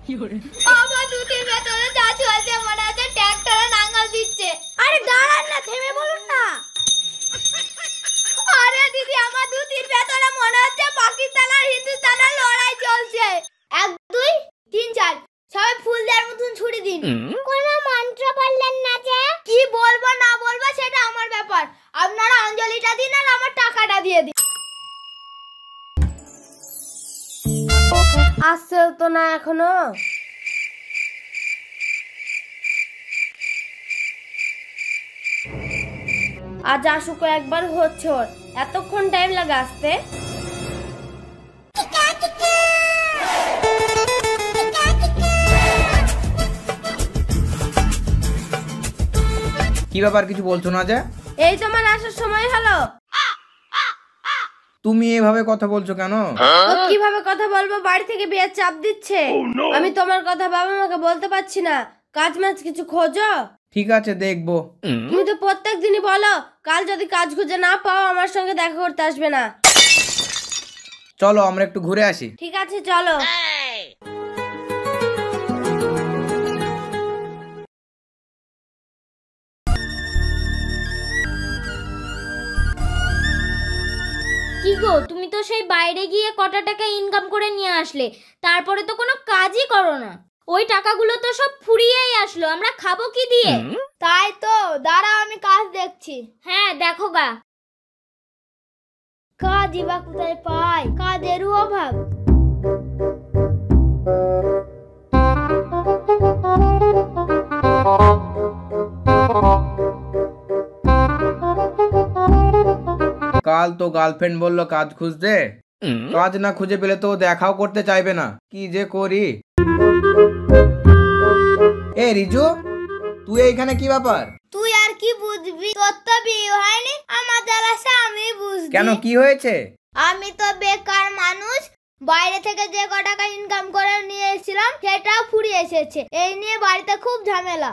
আমার দুধের ভেতরে যা চলছে মনে হচ্ছে ট্রাক্টরে নাঙ্গল দিচ্ছে। আরে দাঁড়ান না, থেমে বলুন না। আরে দিদি, আমার দুধের ভেতরে মনে হচ্ছে পাকিস্তান আর হিন্দুস্তানের লড়াই চলছে। 1 2 3 4 সবাই ফুল দেওয়ার মতন ছুড়ে দিন। কোনো মন্ত্র বললেন না যে? কি বলবো না বলবো সেটা আমার ব্যাপার। আপনারা অঞ্জলিটা দিন আর আমার টাকাটা দিয়ে দিন। আসছে তো না এখনো। আজ আসুক একবার হচ্ছে ওর, এতক্ষণ টাইম লাগে আসতে। কি ব্যাপার, কিছু বলছো না যে? এই তোমার আসার সময় হলো। তুমি এভাবে কথা বলছো কেন? তো কিভাবে কথা বলবো, বাড়ি থেকে বিয়ের চাপ দিচ্ছে। আমি তোমার কথা বাবা মাকে বলতে পারছি না। কাজ মাছ কিছু খোঁজো। ঠিক আছে, দেখবো। তুমি তো প্রত্যেক দিনই বলো কাল যদি কাজ খুঁজে না পাও আমার সঙ্গে দেখা করতে আসবে না। চলো আমরা একটু ঘুরে আসি। ঠিক আছে চলো। কি গো, তুমি তো সেই বাইরে গিয়ে কটা টাকা ইনকাম করে নিয়ে আসলে, তারপরে তো কোনো কাজই করো না। ওই টাকাগুলো তো সব ফুরিয়েই আসলো, আমরা খাবো কি দিয়ে? তাই তো, দাঁড়াও আমি কাজ দেখছি। হ্যাঁ দেখো গা। কাজই বা কোথায় পাই, কাজেরও অভাব। কাল তো গার্লফ্রেন্ড বললো কাজ খুঁজতে, কাজ না খুঁজে পেলে তো দেখাও করতে চাইবে না। কি যে করি। এ রিজু, তুই এইখানে কি ব্যাপার? তুই আর কি বুঝবি, তোর তো বিয়ে হয়নি, আমার জ্বালাসা আমি বুঝবি। কেন, কি হয়েছে? আমি তো বেকার মানুষ, বাইরে থেকে যে ক টাকা ইনকাম করে নিয়ে এসেছিলাম সেটাও ফুরিয়ে এসেছে। এই নিয়ে বাড়িতে খুব ঝামেলা।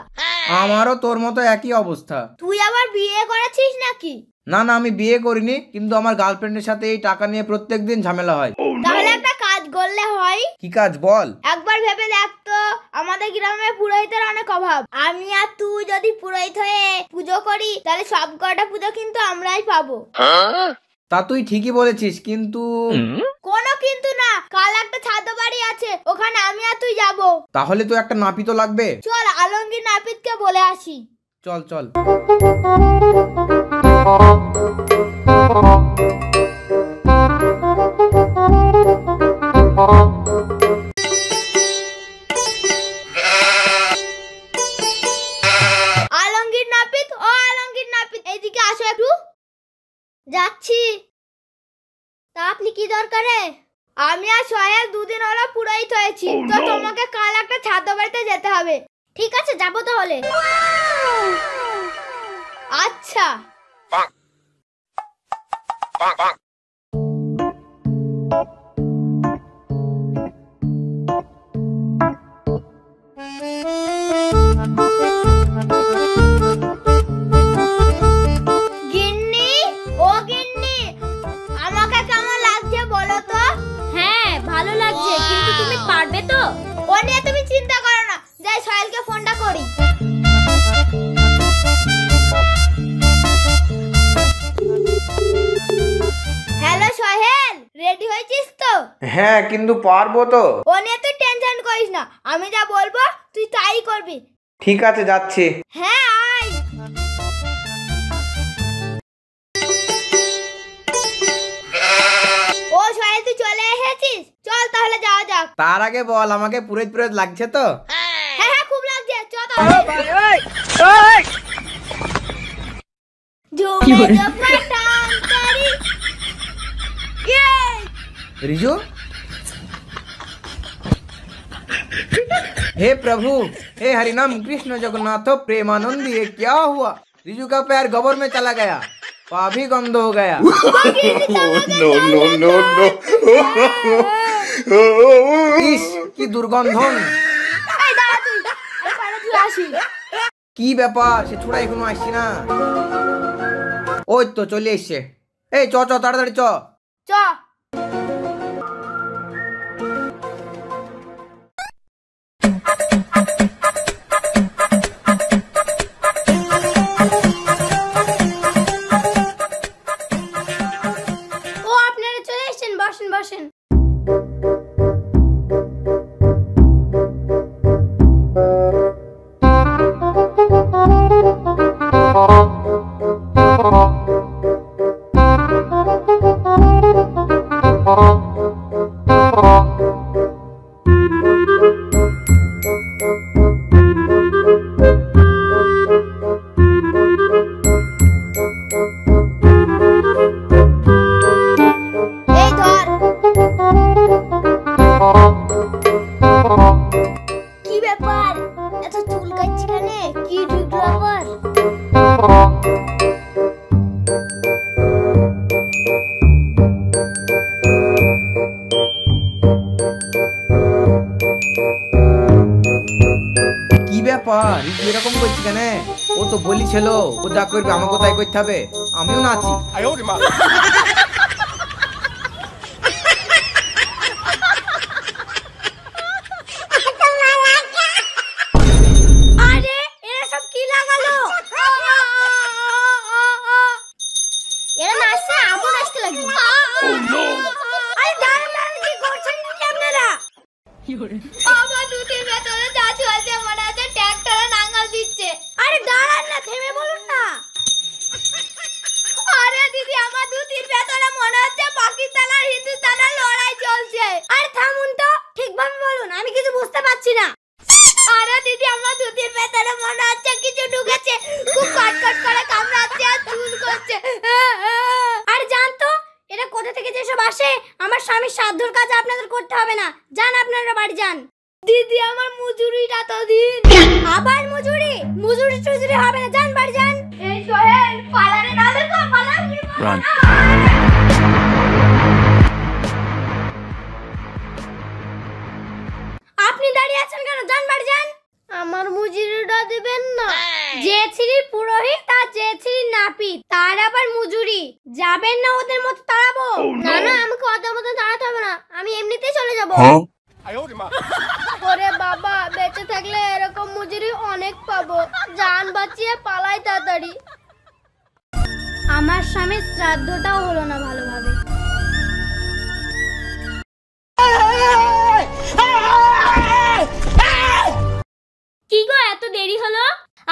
আমারও তোর মতো একই অবস্থা। তুই আবার বিয়ে করেছিস নাকি? না না, আমি বিয়ে করিনি, কিন্তু আমার গার্লফ্রেন্ডের সাথে এই টাকা নিয়ে প্রত্যেকদিন ঝামেলা হয়। তাহলে একটা কাজ করলে হয়। কি কাজ বল? একবার ভেবে দেখ তো, আমাদের গ্রামে পুরোহিতের অনেক অভাব। আমি আর তুই যদি পুরোহিত হয়ে পুজো করি তাহলে সব কটা পুজো কিন্তু আমরাই পাবো। তা তুই ঠিকই বলেছিস, কিন্তু কোনো কিন্তু না, কাল একটা ছাদ বাড়ি আছে, ওখানে আমি আর তুই যাবো। তাহলে তো একটা নাপিত লাগবে। চল আলমগীর নাপিতকে বলে আসি। চল চল। আলমগীর নাপিত, ও আলমগীর নাপিত, এইদিকে আসো একটু। যাচ্ছি। তা আপনি কি দরকারে? আমি আর সোহেল দুদিন হলো পুরোহিত হয়েছি, তো তোমাকে কাল একটা ছাদ বাড়িতে যেতে হবে। ঠিক আছে, যাবো তাহলে। আচ্ছা। গিন্নি, ও গিন্নি, আমাকে কেমন লাগছে বলো তো? হ্যাঁ ভালো লাগছে, কিন্তু তুমি পারবে তো? ও নিয়ে তুমি চিন্তা করো না, যাই সোহেলকে ফোনটা করি। হ্যালো সোহেল, রেডি হয়েছিস তো? হ্যাঁ, কিন্তু পারবো তো? ও নিয়ে তুই টেনশন করিস না, আমি যা বলবো তুই তাই করবি। ঠিক আছে, যাচ্ছি। হ্যাঁ আয়। ও সোহেল, তুই চলে এসেছিস, চল তাহলে যাওয়া যাক। তার আগে বল, আমাকে পুরোহিত পুরোহিত লাগছে তো? হ্যাঁ হ্যাঁ, খুব লাগছে, চল তাহলে। ঝুমে জো পটাং করি। ইয়ে! रिजू, हे प्रभु, हे हरिनाम कृष्ण जगन्नाथ प्रेमानंद, ये क्या हुआ? रिजू का पैर गोबर में चला गया, पाप भी गंदा हो गया। No no no no. इस की दुर्गंधन। এই দাঁড়া তুই, এই পাড়া তুই আসি। কি ব্যাপার, সে ছোড়া এখনো আসছি না? ওই তো চলে এসছে। এই চ চ, তাড়াতাড়ি চ। চ। কি ব্যাপার, এত চুল কাটছি কেন? কি ঢুকলো আবার? কি ব্যাপার এরকম করছি কেন? ও তো বলিছিল ও যা করবে আমাকে তাই করতে হবে, আমিও নাচি। আরে এরা সব কি লাগালো? এরা নাচছে, আমও নাচতে লাগবে। আরে দাঁড়ান, কি করছেন আপনারা? বাবা দুধের ভেতরে যা চলছে মনে হচ্ছে ট্রাক্টরে নাঙ্গল দিচ্ছে। আরে দাঁড়ান না, থেমে বলুন না। আরে দিদি, আমার দুধের ভেতরে মনে হচ্ছে পাকিস্তান আর হিন্দুস্তানের লড়াই চলছে। আরে থামুন তো, ঠিকভাবে বলুন, আমি কিছু বুঝতে পারছি না। আরে দিদি, আমার দুধের ভেতরে মনে হচ্ছে কিছু ঢুকেছে, খুব কটকট করে কামড়াচ্ছে আর চুল করছে। আরে জান তো, এটা কোথা থেকে যেসব আসে? আমার স্বামীর সাধ্যর কাজ আপনাদের করতে হবে না, যান আপনারা বাড়ি যান। দিদি, আমার মজুরিটা তো দিন। আবার মজুরি? মজুরি টুজুরি হবে না, যান বাড়ি যান। এই সোহেল, পালারে না দেখো, পালার কি? আপনি দাঁড়িয়ে আছেন কেন? যান বাড়ি যান। আমার মজুরিটা দিবেন না? যে ছিরি পুরোহিত আর যে ছিরি নাপিত, তার আবার মজুরি? যাবেন না ওদের মতো তাড়াবো? না না, আমাকে ওদের মতো তাড়াতে হবে না, আমি এমনিতেই চলে যাবো। ওরে বাবা, বেঁচে থাকলে এরকম মজুরি অনেক পাবো। জান বাঁচিয়ে পালাই তাড়াতাড়ি। আমার স্বামীর শ্রাদ্ধটাও হলো না ভালোভাবে। কি গো, এত দেরি হলো?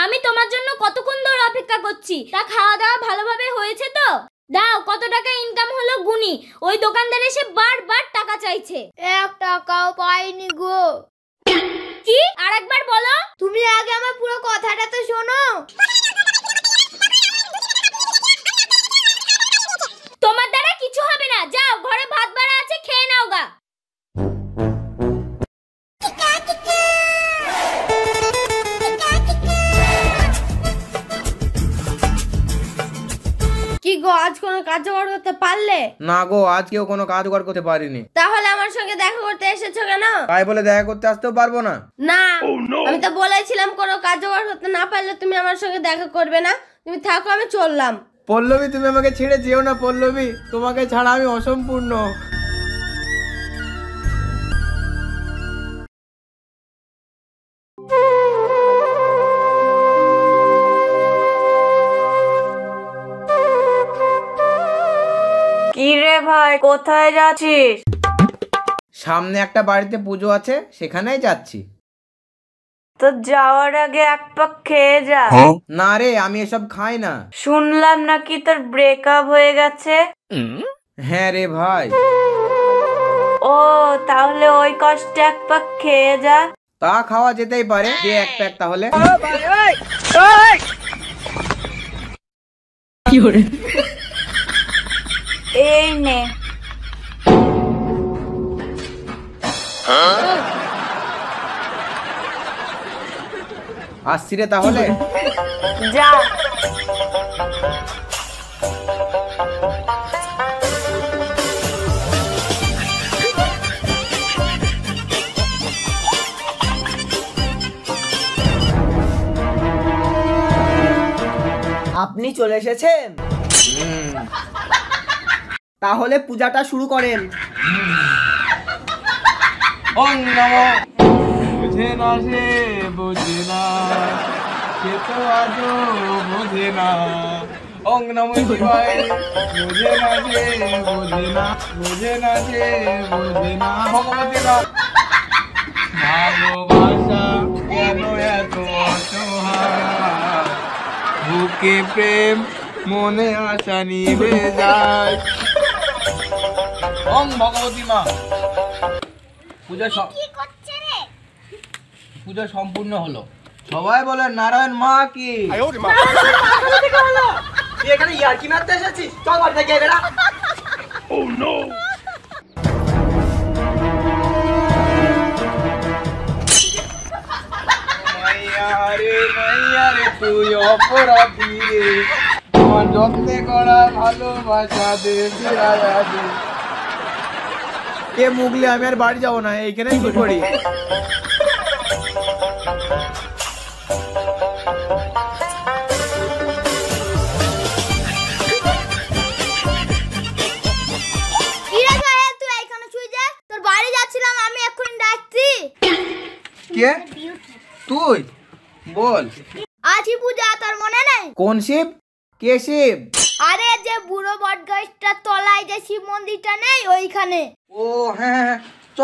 আমি তোমার জন্য কতক্ষণ ধরে অপেক্ষা করছি। তা খাওয়া দাওয়া ভালোভাবে হয়েছে তো? দাও, কত টাকা ইনকাম হলো গুনি। ওই দোকানদার এসে বারবার টাকা চাইছে। 1 টাকাও পাইনি গো। কি? আরেকবার বলো। তুমি আগে আমার পুরো কথাটা তো শোনো। তোমার দ্বারা কিছু হবে না, যাও, ঘরে ভাত বাড়া আছে, খেয়ে নাও গা। কি গো, আজ কোনো কাজ জোগাড় করতে পারলে? না গো, আজকেও কোনো কাজ জোগাড় করতে পারিনি। তাহলে আমার সঙ্গে দেখা করতে এসেছো কেন? তাই বলে দেখা করতে আসতেও পারবো না? না, আমি তো বলেছিলাম কোনো কাজ জোগাড় করতে না পারলে তুমি আমার সঙ্গে দেখা করবে না। তুমি থাকো, আমি চললাম। পল্লবী, তুমি আমাকে ছেড়ে যেও না পল্লবী, তোমাকে ছাড়া আমি অসম্পূর্ণ। কি রে ভাই, কোথায় যাচ্ছিস? সামনে একটা বাড়িতে পুজো আছে, সেখানেই যাচ্ছি। তো যাওয়ার আগে এক পাক খেয়ে যা। না রে, আমি এসব খাই না। শুনলাম নাকি তোর ব্রেকআপ হয়ে গেছে। হ্যাঁ রে ভাই। ও, তাহলে ওই কষ্টে এক পাক খেয়ে যা। তা খাওয়া যেতেই পারে, দে এক প্যাক তাহলে। এই নে। আসছি রে তাহলে। যা। আপনি চলে এসেছেন, তাহলে পূজাটা শুরু করেন। ওং নমো। বুঝে না সে বুঝে না, সে তো আজও বোঝে না। ওং নমো শিবায়। বুঝে না সে বুঝে না, বুঝে না সে বুঝে না। ভগবতী না। ভালোবাসা কেন এত অসহায়, বুকে প্রেম মনে আশা নিভে যায়। ওং ভগবতী মা। পূজা সম্পূর্ণ হলো। সবাই বলে নারায়ণ মা কি। এখানে ইয়ার্কি মারতে এসেছিস? চল বাড়ি থেকে বেরা। তুই অপরাধী রে, আমার যত্নে করা ভালোবাসা দে ফিরাইয়া দে। এ মুগলে আমি আর বাড়ি যাবো না, এইখানেই শুয়ে পড়ি। কিরে সাহেব, তুই এইখানে শুয়ে যা, তোর বাড়ি যাচ্ছিলাম আমি, এক্ষুনি ডাকছি। কে তুই? বল। আছি পূজা, তোর মনে নেই? কোন শিব? কে শিব? আরে যে বুড়ো বট গাছটার তলায় যে শিব মন্দিরটা নেই, ওইখানে। ও হ্যাঁ হ্যাঁ, চ।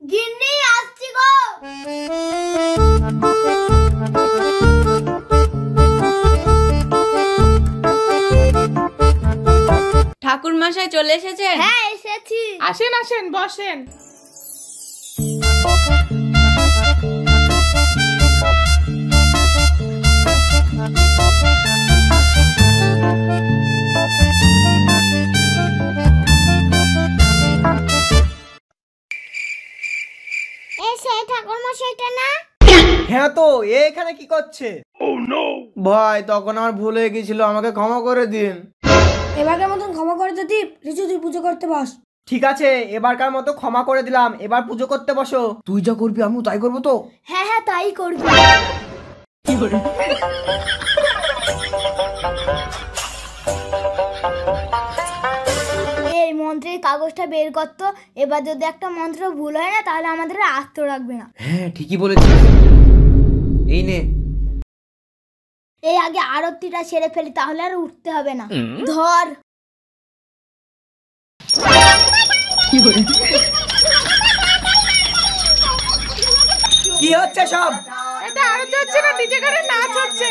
গিন্নি আসছি গো। ঠাকুর মশাই চলে এসেছেন? হ্যাঁ এসেছি। আসেন আসেন, বসেন। এই সেই ঠাকুর মশাইটা না? হ্যাঁ তো, এখানে কি করছে? ভাই তখন আমার ভুল হয়ে গেছিল, আমাকে ক্ষমা করে দিন। এবারের মতন ক্ষমা করে দে দীপ, রিচু তুই পুজো করতে বস। ঠিক আছে, এবারকার মতো ক্ষমা করে দিলাম, এবার পুজো করতে বসো। তুই যা করবি আমিও তাই করবো তো। হ্যাঁ হ্যাঁ তাই করবি। এই মন্ত্রের কাগজটা বের করতো, এবার যদি একটা মন্ত্র ভুল হয় না তাহলে আমাদের আস্ত রাখবে না। হ্যাঁ ঠিকই বলেছিস, এই নে। এই আগে আরতিটা সেরে ফেলি, তাহলে আর উঠতে হবে না। ধর। কি হচ্ছে সব? এটা আরতি হচ্ছে না, ডিজে গানে নাচ হচ্ছে।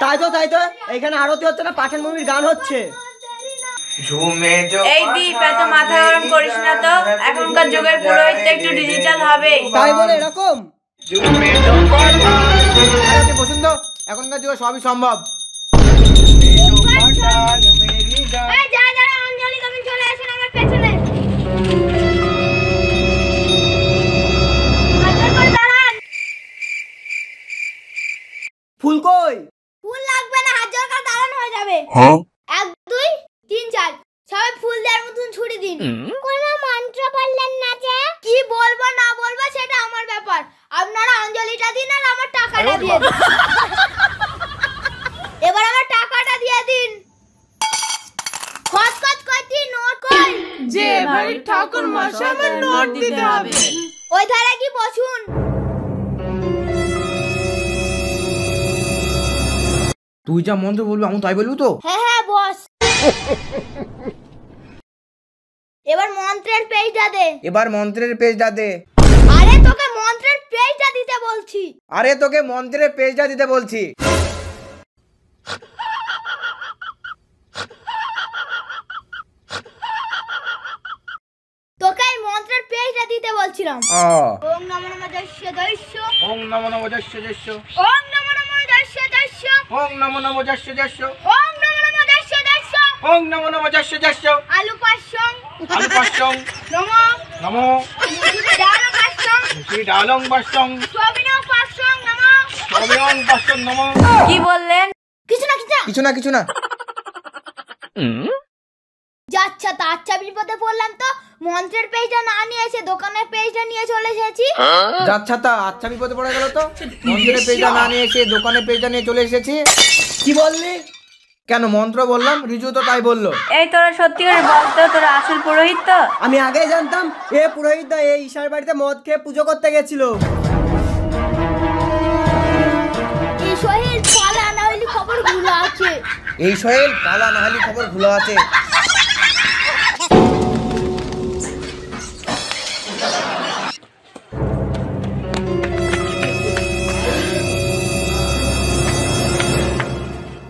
তাই তো তাই তো, এইখানে আরতি হচ্ছে না, পাঠান মুভির গান হচ্ছে। এই দীপ, এত মাথা গরম করিস না তো, এখনকার যুগের পুরোহিত একটু ডিজিটাল হবে। তাই বলে এরকম? বসুন তো, এখনকার যুগে সবই সম্ভব। এই যারা যারা অঞ্জলি কবিন চলে আসেন আমার পেছনে। হাজার করে দাঁড়ান। ফুল কই? ফুল লাগবে না, হাজার করে দাঁড়ান হয়ে যাবে। 1 2 3 4 সবাই ফুল দেওয়ার মতন ছুরি দিন। কোনো মন্ত্র বললেন না যে? কি বলবো না বলবো সেটা আমার ব্যাপার, আপনারা অঞ্জলিটা দিন আর আমার টাকাটা দিয়ে দিন। এবার আমার টাকাটা দিয়ে দিন। খচ খচ করছি, নোট কই? যে বাড়ির ঠাকুর মশাই, আমার নোট দিতে হবে। ওই ধারে কি বসুন। তুই যা মন্ত্র বলবি আমি তাই বলবো তো। হ্যাঁ হ্যাঁ বস। এবার মন্ত্রের পেজটা দে। এবার মন্ত্রের পেজটা দে। আরে তোকে মন্ত্রের পেজটা দিতে বলছি। আরে তোকে মন্ত্রের পেজটা দিতে বলছি। তোকে এই মন্ত্রের পেজটা দিতে বলছিলাম। ওম নমো নমঃ দস্য দস্য, ওম নমো নমো যস্য যস্য, ওম নমো নমঃ দস্য দস্য, ওম নমো নমো যস্য যস্য, ওম নমো নমঃ দস্য দস্য। ওম নমো নমো যস্য যস্য, আলু পাসং আলু পাশ্যং নমো নমো, ডাল পাসং শ্রী ডালং পাশ্যং সবিনো পাসং নমো, সবিয়ং পাশ্যং নমো। কি বললেন? কিছু না কিছু না। কিছু না কিছু না। যাচ্ছা তা আচ্ছা, বিপদে পড়লাম তো। মন্ত্রের পেজটা না নিয়ে এসে দোকানের পেজটা নিয়ে চলে এসেছি। যাচ্ছা তা আচ্ছা, বিপদে পড়ে গেল তো। মন্ত্রের পেজটা না নিয়ে এসে দোকানের পেজটা নিয়ে চলে এসেছি। কি বললি? কেন মন্ত্র বললাম, রিজু তো তাই বললো। এই তোরা সত্যি করে বলতো, তোরা আসল পুরোহিত তো? আমি আগেই জানতাম এ পুরোহিত দা এই ঈশার বাড়িতে মদ খেয়ে পুজো করতে গেছিল। এই সোহেল পালা না হইলে খবর ভুলা আছে। এই সোহেল পালা, না হলে খবর ভুলো আছে।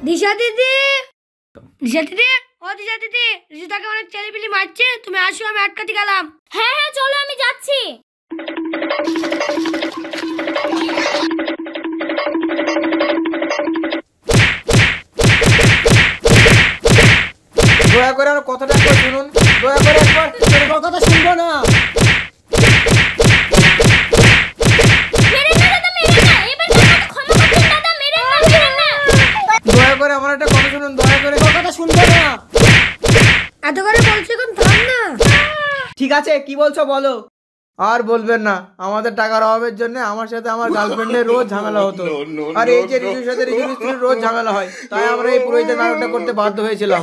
দিশা দিদি, দিশা দিদি, ও দিশা দিদি, রিজুতাকে অনেক ছেলেপিলি মারছে, তুমি আসো, আমি আটকাতে গেলাম। হ্যাঁ হ্যাঁ চলো, আমি যাচ্ছি। করে আর কথাটা একবার শুনুন, দয়া করে একবার। তোর কথা শুনবো না। মেরেন না দাদা, মেরেন না, এবার আমাকে ক্ষমা করুন দাদা, মেরেন না, মেরেন না। দয়া করে আমার একটা কথা শুনুন, দয়া করে। তোর কথা শুনবো না। এত করে বলছি কোন থাম না। ঠিক আছে, কি বলছো বলো। আর বলবেন না, আমাদের টাকার অভাবের জন্য আমার সাথে আমার গার্লফ্রেন্ডের রোজ ঝামেলা হতো। আর এই যে রিজুর সাথে রিজুর স্ত্রীর রোজ ঝামেলা হয়, তাই আমরা এই পুরোহিতের নাটকটা করতে বাধ্য হয়েছিলাম।